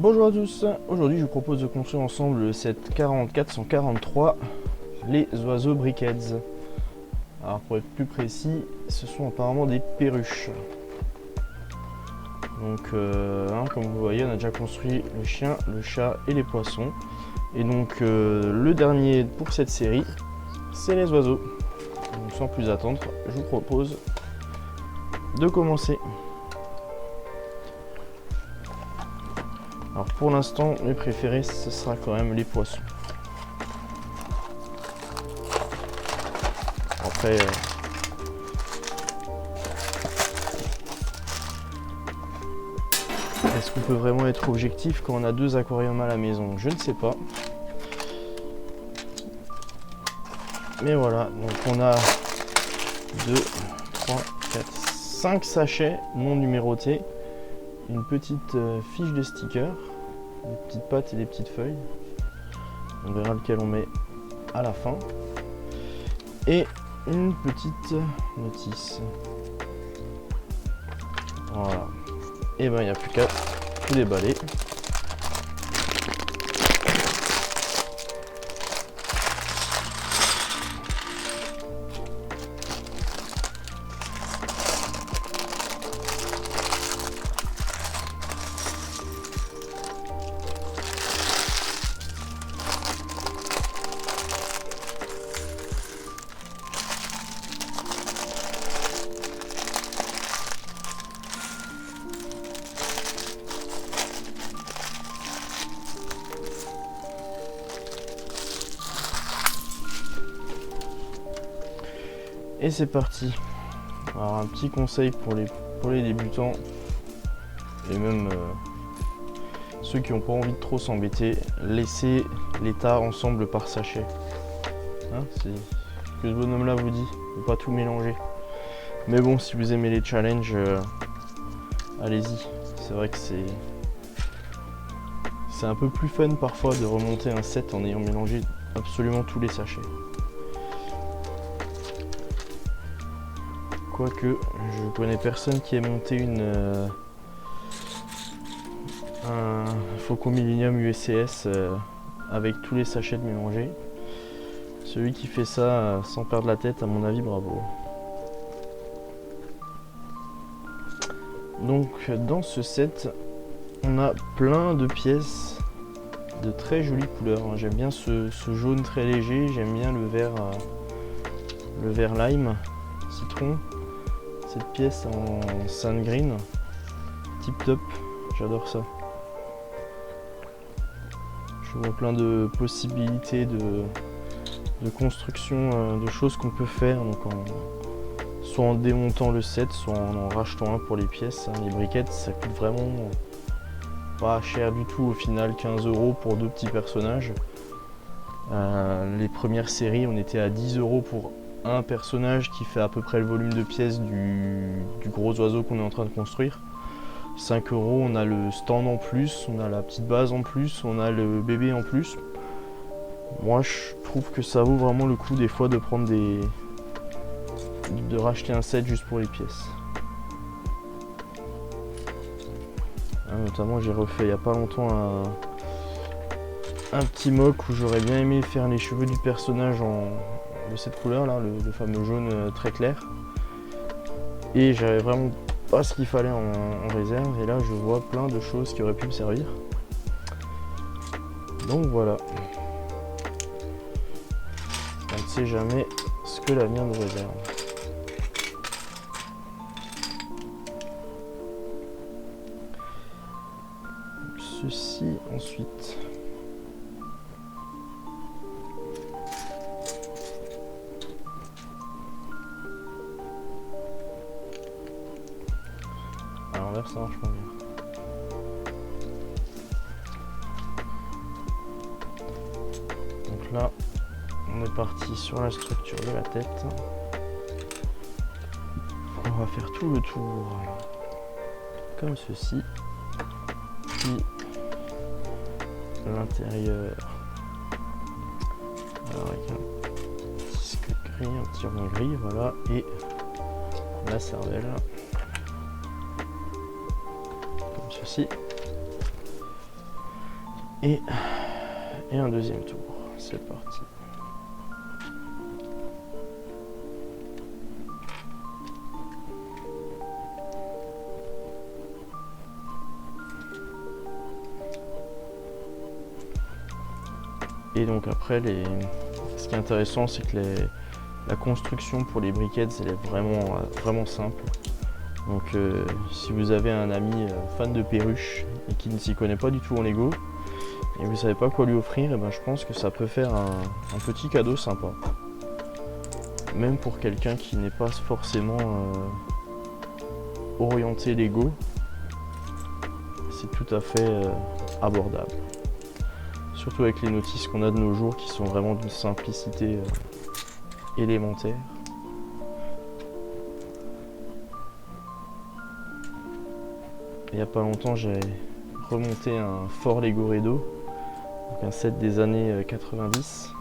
Bonjour à tous, aujourd'hui je vous propose de construire ensemble le set 44-143, les oiseaux briquettes. Alors pour être plus précis, ce sont apparemment des perruches. Donc comme vous voyez, on a déjà construit le chien, le chat et les poissons. Et donc le dernier pour cette série, c'est les oiseaux. Donc sans plus attendre, je vous propose de commencer. Alors pour l'instant, mes préférés, ce sera quand même les poissons. Après, est-ce qu'on peut vraiment être objectif quand on a deux aquariums à la maison? Je ne sais pas. Mais voilà, donc on a 2, 3, 4, 5 sachets non numérotés. Une petite fiche de sticker, des petites pattes et des petites feuilles. On verra lequel on met à la fin. Et une petite notice. Voilà. Et ben il n'y a plus qu'à tout déballer. Et c'est parti. Alors un petit conseil pour les débutants et même ceux qui n'ont pas envie de trop s'embêter, laissez les tas ensemble par sachet. Hein, c'est ce que ce bonhomme là vous dit, ne pas tout mélanger. Mais bon, si vous aimez les challenges, allez-y. C'est vrai que c'est un peu plus fun parfois de remonter un set en ayant mélangé absolument tous les sachets. Quoique, je connais personne qui ait monté un Faucon Millenium USCS avec tous les sachets de mélangés. Celui qui fait ça sans perdre la tête, à mon avis, bravo. Donc dans ce set, on a plein de pièces de très jolies couleurs. J'aime bien ce jaune très léger, j'aime bien le vert lime, citron. Cette pièce en sand green, tip top, j'adore ça. Je vois plein de possibilités de construction, de choses qu'on peut faire, donc soit en démontant le set, soit en rachetant un pour les pièces. Les briquettes, ça coûte vraiment pas cher du tout au final, 15 € pour deux petits personnages. Les premières séries, on était à 10 € pour un personnage qui fait à peu près le volume de pièces du gros oiseau qu'on est en train de construire. 5 €, on a le stand en plus, on a la petite base en plus, on a le bébé en plus. Moi je trouve que ça vaut vraiment le coup des fois de prendre de racheter un set juste pour les pièces. Notamment j'ai refait il n'y a pas longtemps un petit mock où j'aurais bien aimé faire les cheveux du personnage de cette couleur là, le fameux jaune très clair, et j'avais vraiment pas ce qu'il fallait en réserve, et là je vois plein de choses qui auraient pu me servir, donc voilà, on ne sait jamais ce que l'avenir nous réserve. Ceci ensuite. À l'envers, ça marche pas bien. Donc là, on est parti sur la structure de la tête. On va faire tout le tour comme ceci. Puis l'intérieur, avec un disque gris, un petit rond gris, voilà, et la cervelle. Comme ceci. Et un deuxième tour. C'est parti. Et donc après, ce qui est intéressant, c'est que la construction pour les briquettes, elle est vraiment simple. Donc si vous avez un ami fan de perruches et qui ne s'y connaît pas du tout en Lego, et vous ne savez pas quoi lui offrir, et ben je pense que ça peut faire un petit cadeau sympa. Même pour quelqu'un qui n'est pas forcément orienté Lego, c'est tout à fait abordable. Surtout avec les notices qu'on a de nos jours qui sont vraiment d'une simplicité élémentaire. Il n'y a pas longtemps, j'ai remonté un Fort Lego Redo, donc un set des années 90,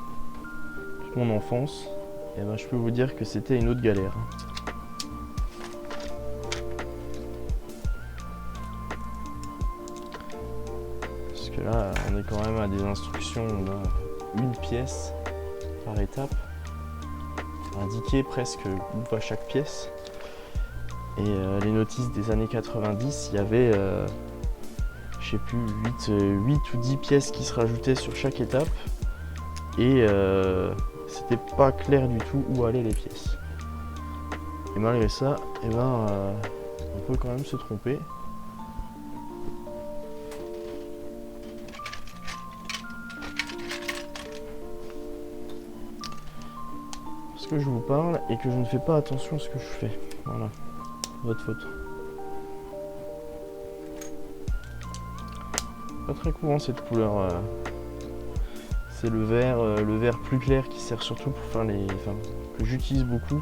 toute mon enfance. Et ben, je peux vous dire que c'était une autre galère. Parce que là, on est quand même à des instructions, on a une pièce par étape, indiquée presque où va chaque pièce. Et les notices des années 90, il y avait, je sais plus, 8 ou 10 pièces qui se rajoutaient sur chaque étape. Et c'était pas clair du tout où allaient les pièces. Et malgré ça, eh ben, on peut quand même se tromper. Parce que je vous parle et que je ne fais pas attention à ce que je fais. Voilà. Votre faute. Pas très courant cette couleur. C'est le vert plus clair qui sert surtout pour faire que j'utilise beaucoup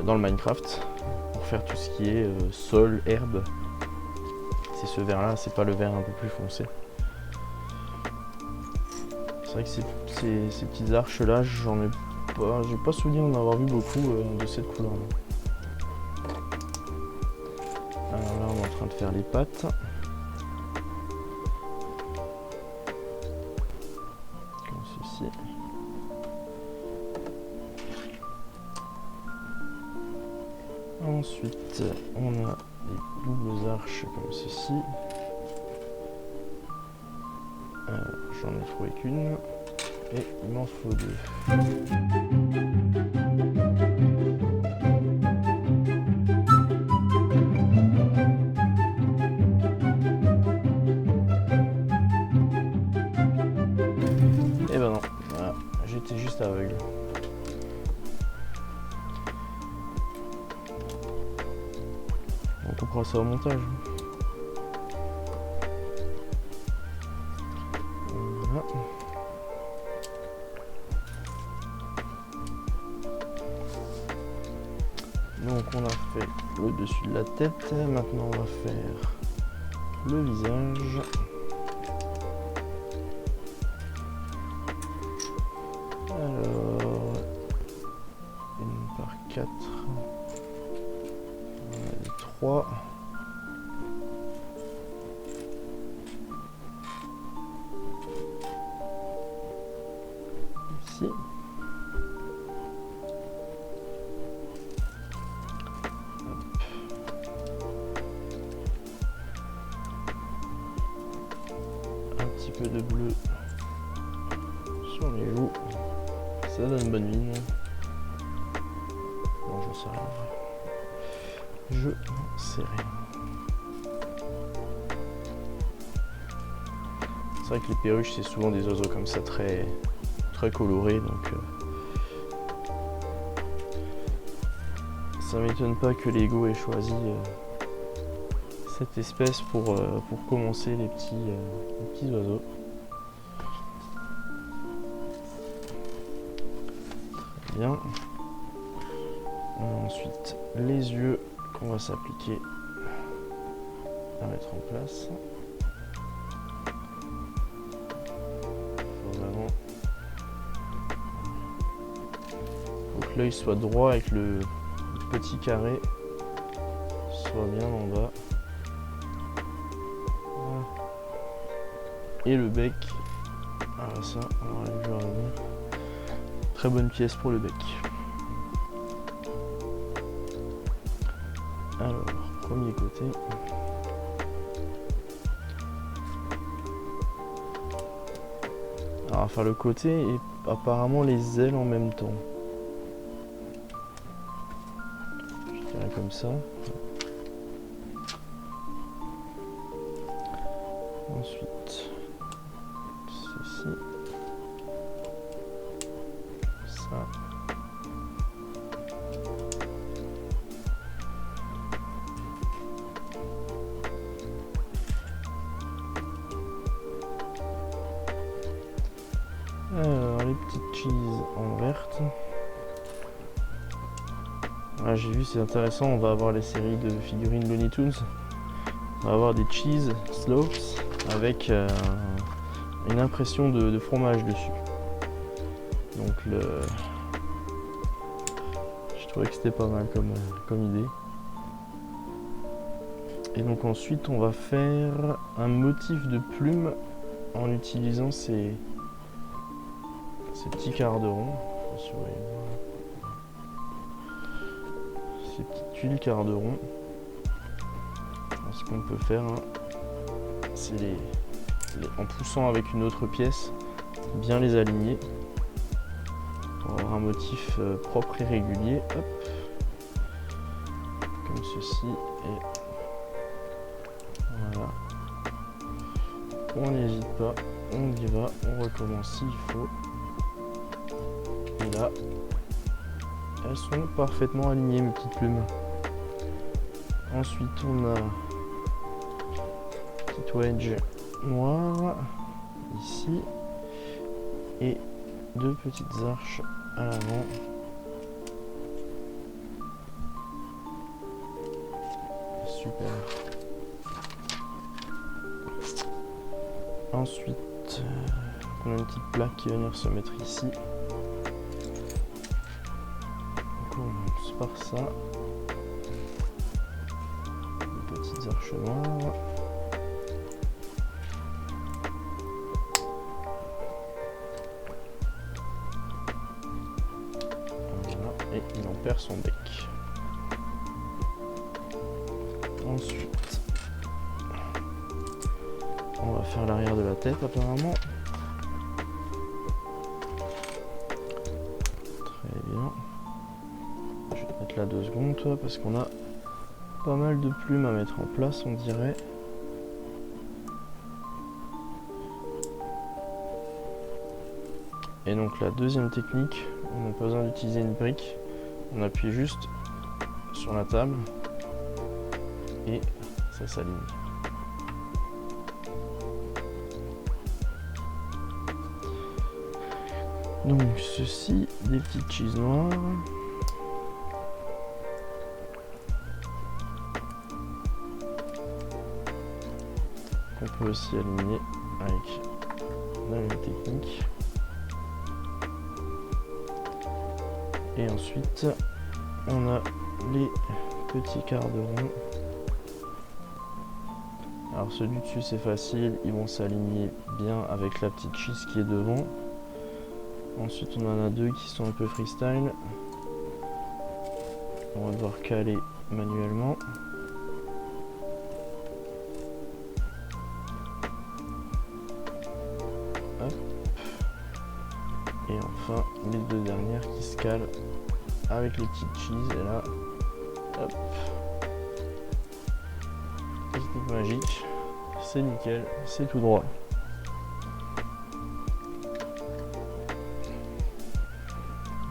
dans le Minecraft pour faire tout ce qui est sol, herbe. C'est ce vert là, c'est pas le vert un peu plus foncé. C'est vrai que ces petites arches là, j'ai pas souvenir d'en avoir vu beaucoup de cette couleur là. Alors là, on est en train de faire les pattes. Comme ceci. Ensuite, on a les doubles arches comme ceci. J'en ai trouvé qu'une. Et il m'en faut deux. Et ben non, voilà, j'étais juste aveugle. On comprend ça au montage. Voilà. Donc on a fait le dessus de la tête, maintenant on va faire le visage. Alors, 1 par 4, on a les 3. Ici. Un petit peu de bleu sur les joues. Ça donne bonne mine. Bon, j'en sais rien. Je n'en sais rien. C'est vrai que les perruches, c'est souvent des oiseaux comme ça, très colorés. Donc, ça m'étonne pas que Lego ait choisi cette espèce pour commencer les petits oiseaux. Bien. On a ensuite les yeux qu'on va s'appliquer à mettre en place. Vraiment. Faut que l'œil soit droit et que le petit carré soit bien en bas. Et le bec, ah ça, on va le revenir. Très bonne pièce pour le bec. Alors, premier côté. Alors, on va faire le côté et apparemment les ailes en même temps. Je dirais comme ça. Ensuite, ceci. Ça. Alors, les petites cheese en verte. Ah, j'ai vu, c'est intéressant, on va avoir les séries de figurines Looney Tunes. On va avoir des cheese slopes avec une impression de fromage dessus. Donc je trouvais que c'était pas mal comme idée. Et donc ensuite on va faire un motif de plume en utilisant ces petits quarts de rond. Ces petites tuiles quarts de rond. Alors, ce qu'on peut faire, hein, c'est en poussant avec une autre pièce, bien les aligner pour avoir un motif propre et régulier. Hop. Comme ceci. Et voilà. On n'hésite pas, on y va, on recommence s'il faut. Et là, elles sont parfaitement alignées mes petites plumes. Ensuite on a petit wedge noir ici et deux petites arches à l'avant. Super. Ensuite on a une petite plaque qui va venir se mettre ici. Donc on commence par ça. Des petites arches noires. Et il en perd son bec. Ensuite, on va faire l'arrière de la tête apparemment. Très bien. Je vais te mettre là 2 secondes toi parce qu'on a pas mal de plumes à mettre en place on dirait. Et donc la deuxième technique, on n'a pas besoin d'utiliser une brique, on appuie juste sur la table et ça s'aligne. Donc ceci, des petites cheese noires. Qu'on peut aussi aligner avec la même technique. Et ensuite, on a les petits quarts de rond. Alors ceux du dessus c'est facile, ils vont s'aligner bien avec la petite cheese qui est devant. Ensuite on en a 2 qui sont un peu freestyle. On va devoir caler manuellement. Hop. Et enfin les 2 dernières qui se calent avec les petites cheese et là, hop, technique magique, c'est nickel, c'est tout droit.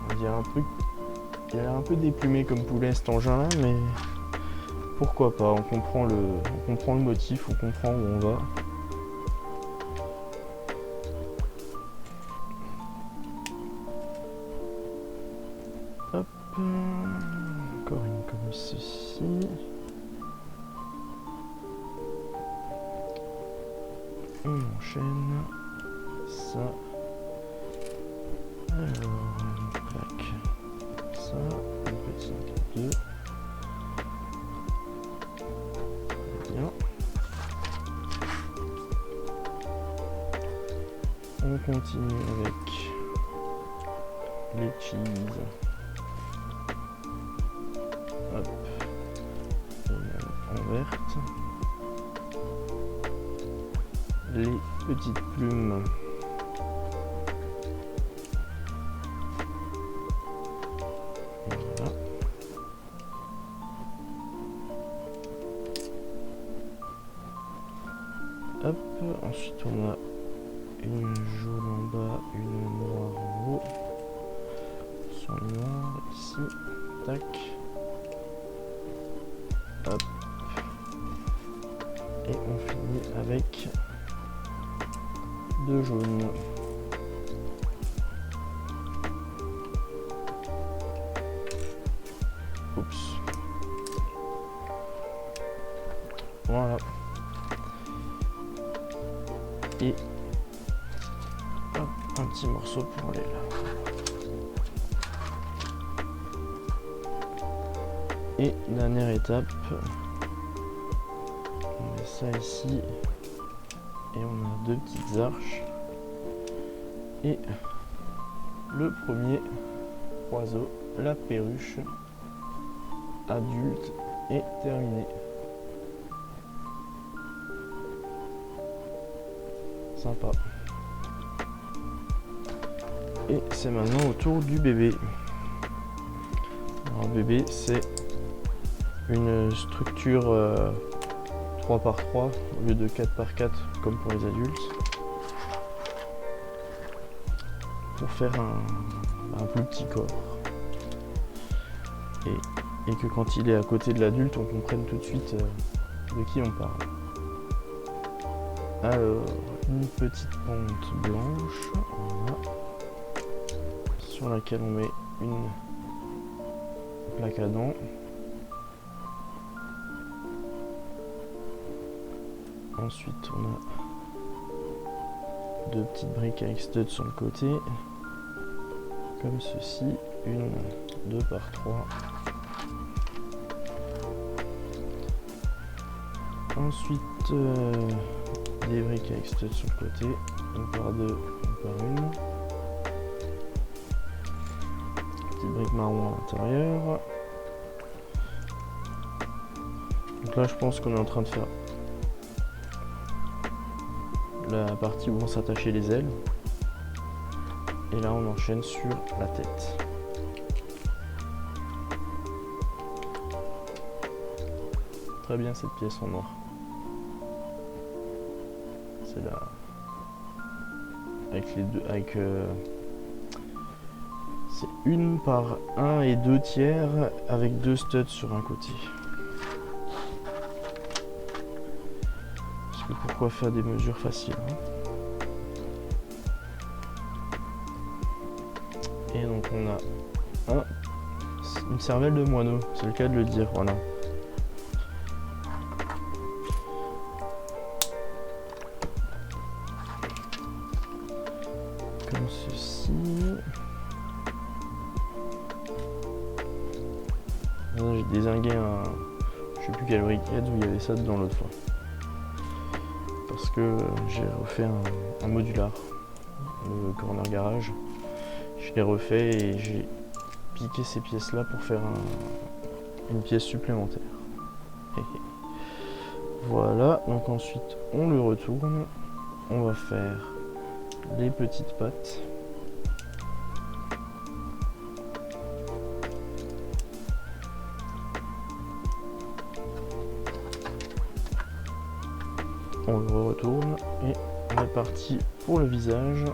On dirait un truc, il a l'air un peu déplumé comme poulet cet engin là, mais pourquoi pas, on comprend le motif, on comprend où on va. Hop, encore une comme ceci. On enchaîne ça. Alors, une plaque, ça, une petite 2. Très bien. continue avec les cheese. Hop. Et même en verte. Les petites plumes. Voilà. Hop, ensuite on a une jaune en bas, une noire en haut. Son noir ici, tac. Hop. Et on finit avec deux jaunes. Oups. Voilà. Et hop, un petit morceau pour aller là. Et dernière étape, on met ça ici et on a deux petites arches. Et le premier oiseau, la perruche adulte, est terminé. Sympa. Et c'est maintenant au tour du bébé. Alors bébé, c'est une structure 3x3 au lieu de 4x4 comme pour les adultes, pour faire un plus petit corps et que quand il est à côté de l'adulte on comprenne tout de suite de qui on parle. Alors une petite pente blanche, voilà, sur laquelle on met une plaque à dents. Ensuite on a deux petites briques avec stud sur le côté, comme ceci, une 2x3. Ensuite des briques avec stud sur le côté, une par deux, une par une. Petite brique marron à l'intérieur. Donc là je pense qu'on est en train de faire la partie où vont s'attacher les ailes, et là on enchaîne sur la tête. Très bien cette pièce en noir, c'est là avec les deux, avec c'est une par 1 et 2 tiers avec deux studs sur un côté. Pourquoi faire des mesures faciles, hein. Et donc on a une cervelle de moineau, c'est le cas de le dire, voilà. Comme ceci. Là, j'ai dézingué un, je sais plus quelle briquette où il y avait ça dedans l'autre fois. Parce que j'ai refait un modular, le corner garage. Je l'ai refait et j'ai piqué ces pièces là pour faire une pièce supplémentaire. Voilà, donc ensuite on le retourne, on va faire les petites pattes. On le retourne et on est parti pour le visage.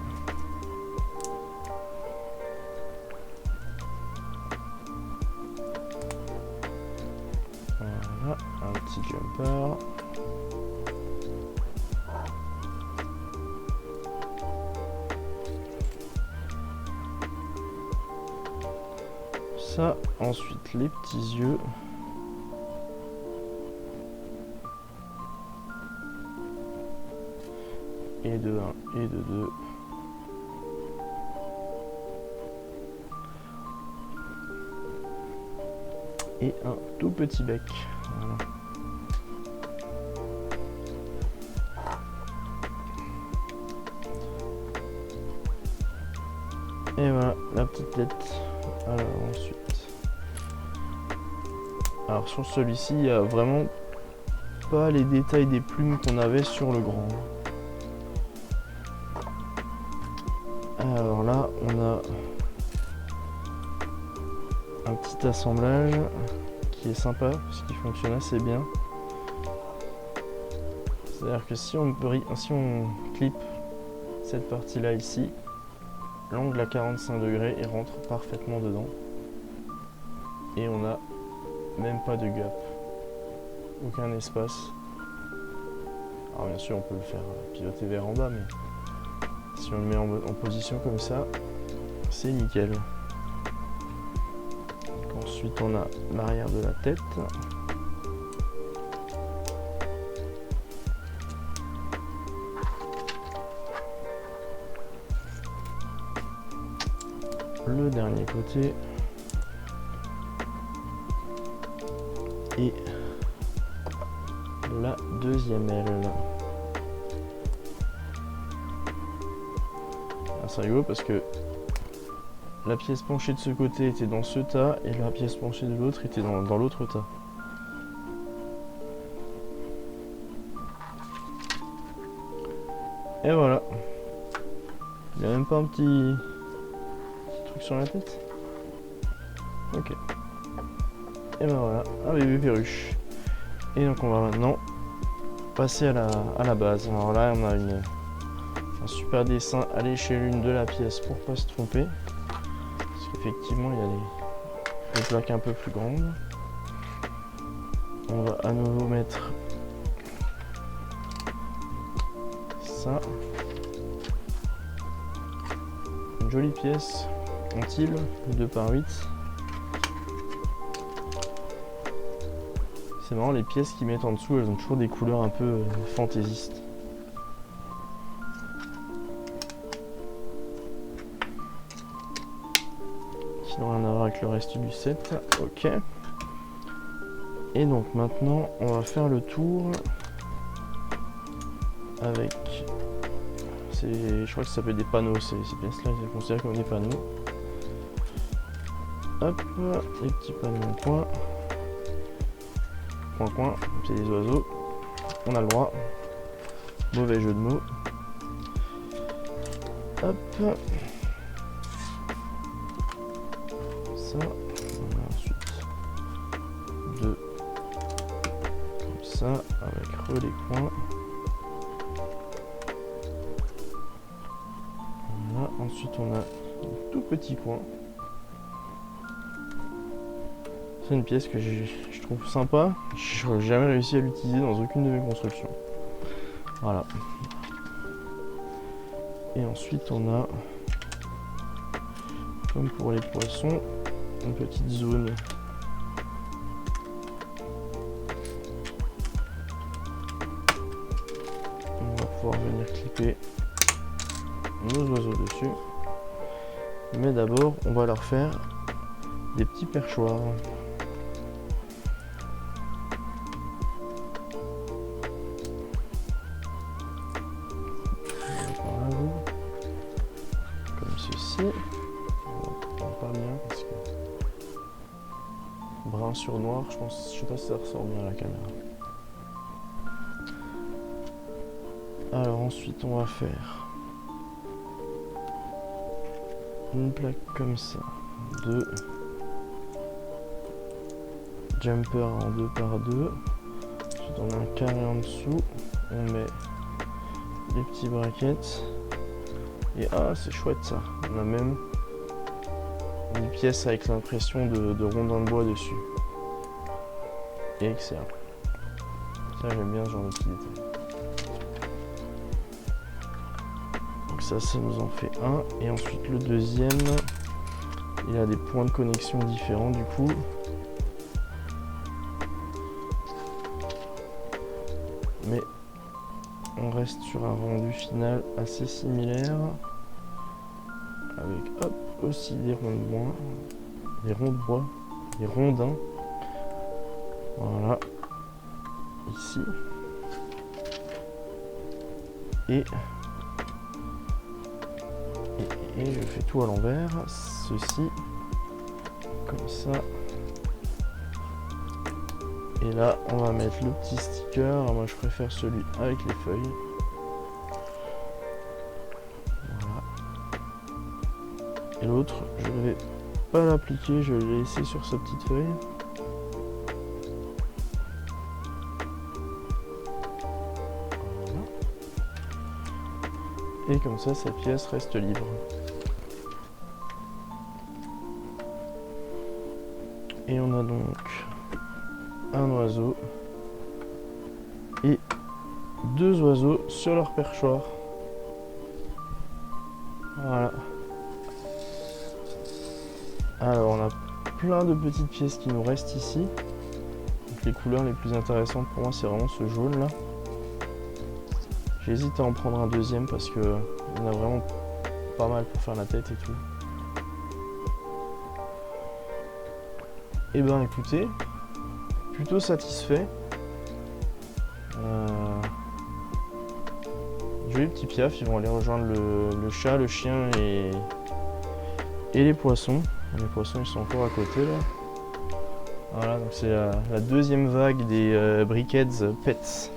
Voilà, un petit jumper. Ça, ensuite les petits yeux. Et de 1 et de 2. Et un tout petit bec. Voilà. Et voilà la petite tête. Alors ensuite. Alors sur celui-ci, il n'y a vraiment pas les détails des plumes qu'on avait sur le grand. Alors là, on a un petit assemblage qui est sympa parce qu'il fonctionne assez bien. C'est-à-dire que si on clip cette partie-là ici, l'angle à 45 degrés, il rentre parfaitement dedans. Et on n'a même pas de gap, aucun espace. Alors bien sûr, on peut le faire pivoter vers en bas, mais si on le met en position comme ça, c'est nickel. Donc ensuite, on a l'arrière de la tête. Le dernier côté. Et la deuxième aile. Ah, c'est rigolo parce que la pièce penchée de ce côté était dans ce tas et la pièce penchée de l'autre était dans l'autre tas. Et voilà. Il n'y a même pas un petit truc sur la tête. Ok. Et ben voilà, un bébé perruche. Et donc on va maintenant passer à la base. Alors là on a un super dessin à l'échelle de la pièce pour pas se tromper. Parce qu'effectivement il y a les plaques un peu plus grandes. On va à nouveau mettre ça. Une jolie pièce en tile, 2x8. C'est marrant, les pièces qu'ils mettent en dessous, elles ont toujours des couleurs un peu fantaisistes. Qui n'ont rien à voir avec le reste du set. Ok. Et donc maintenant, on va faire le tour avec... je crois que ça s'appelle des panneaux, ces pièces-là, ils sont considérés comme des panneaux. Hop, les petits panneaux en point. Coin, c'est des oiseaux, on a le droit, mauvais jeu de mots. Hop, ça, on a ensuite deux, comme ça, avec relais coins. Voilà, ensuite on a un tout petit coin. C'est une pièce que je trouve sympa. Je n'ai jamais réussi à l'utiliser dans aucune de mes constructions. Voilà. Et ensuite on a, comme pour les poissons, une petite zone. On va pouvoir venir clipper nos oiseaux dessus. Mais d'abord on va leur faire des petits perchoirs. Pas bien parce que brun sur noir, je sais pas si ça ressort bien à la caméra. Alors ensuite on va faire une plaque comme ça, deux jumpers en 2x2. Ensuite on a un carré en dessous, on met les petits brackets. Et ah, c'est chouette ça, on a même une pièce avec l'impression de rondin de bois dessus. Et excellent. Ça j'aime bien ce genre de petits détails. Donc ça nous en fait un. Et ensuite le deuxième, il a des points de connexion différents du coup. Mais on reste sur un rendu final assez similaire. Avec hop, aussi des ronds de bois, des rondins. Voilà, ici. Et Et je fais tout à l'envers, ceci, comme ça. Et là, on va mettre le petit sticker. Alors moi, je préfère celui avec les feuilles. Voilà. Et l'autre, je ne vais pas l'appliquer, je vais le laisser sur sa petite feuille. Voilà. Et comme ça, sa pièce reste libre. Et on a donc un oiseau et deux oiseaux sur leur perchoir. Voilà. Alors on a plein de petites pièces qui nous restent ici. Donc les couleurs les plus intéressantes pour moi, c'est vraiment ce jaune là. J'hésite à en prendre un deuxième parce que il y en a vraiment pas mal pour faire la tête et tout. Et ben écoutez, plutôt satisfait. Joli petit piaf, ils vont aller rejoindre le chat, le chien et les poissons. Les poissons ils sont encore à côté là. Voilà, donc c'est la deuxième vague des Brickheads Pets.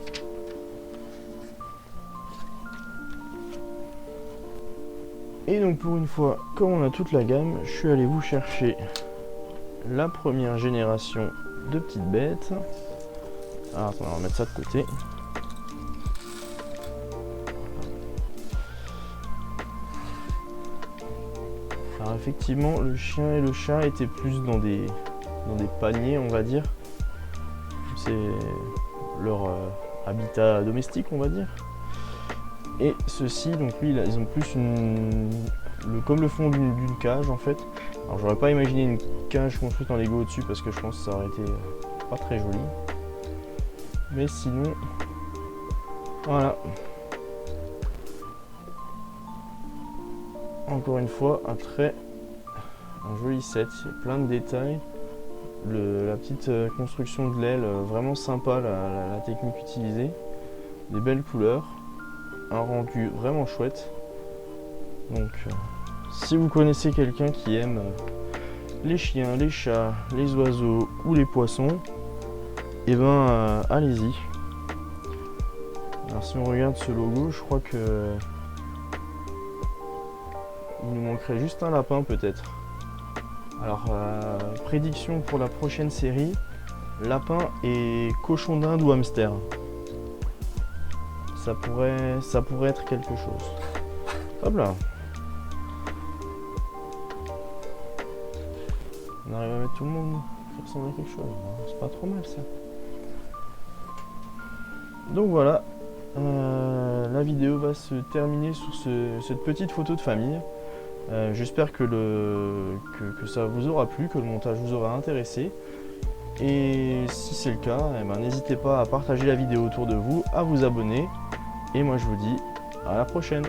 Et donc pour une fois, comme on a toute la gamme, je suis allé vous chercher la première génération de petites bêtes. Alors attends, on va mettre ça de côté. Alors effectivement, le chien et le chat étaient plus dans des paniers, on va dire. C'est leur habitat domestique, on va dire. Et ceux-ci, donc lui, ils ont plus comme le fond d'une cage en fait. Alors j'aurais pas imaginé une cage construite en Lego au-dessus parce que je pense que ça aurait été pas très joli. Mais sinon, voilà. Encore une fois, un joli set, il y a plein de détails. La petite construction de l'aile, vraiment sympa la technique utilisée. Des belles couleurs, un rendu vraiment chouette. Donc si vous connaissez quelqu'un qui aime les chiens, les chats, les oiseaux ou les poissons, et ben allez-y. Alors si on regarde ce logo, je crois que il nous manquerait juste un lapin peut-être. Alors prédiction pour la prochaine série, lapin et cochon d'Inde ou hamster. Ça pourrait être quelque chose. Hop là. On arrive à mettre tout le monde qui ressemble à quelque chose. C'est pas trop mal ça. Donc voilà. La vidéo va se terminer sur cette petite photo de famille. J'espère que ça vous aura plu, que le montage vous aura intéressé. Et si c'est le cas, eh ben, n'hésitez pas à partager la vidéo autour de vous, à vous abonner. Et moi je vous dis à la prochaine.